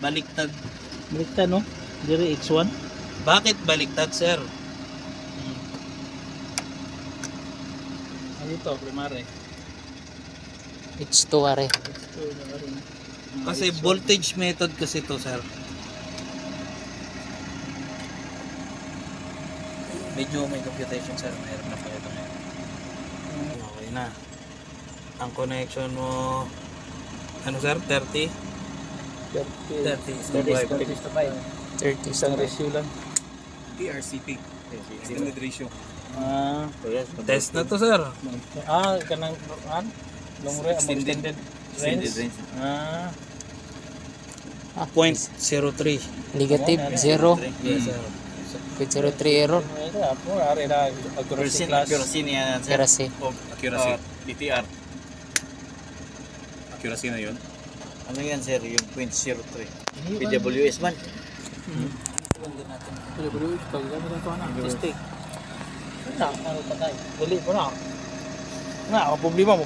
Baliktad. Baliktad no? Diri X1. Bakit baliktad, sir? Ano ito, primary? H2 are. Ito, rin. Kasi voltage method kasi to, sir. Medyo may computation, sir. Mayroon na pala ito ngayon. Okay na. Ang connection mo, ano sir? 30? 30 is to 5. 30 Isang ratio lang. TRCP. Extended ratio. Test na to, sir. Kanang long range, extended range. Point 03. Negative 0. Yes, sir. 0.03 error. Ako, ari na accuracy class. Accuracy niya yan, sir. Accuracy. Accuracy. DTR. Accuracy na yun. Ano yan sir, yung 0.03 PWS man. PWS, pag gano'n ito na, mistake. Ano pa tayo? Dali po na. Problema mo.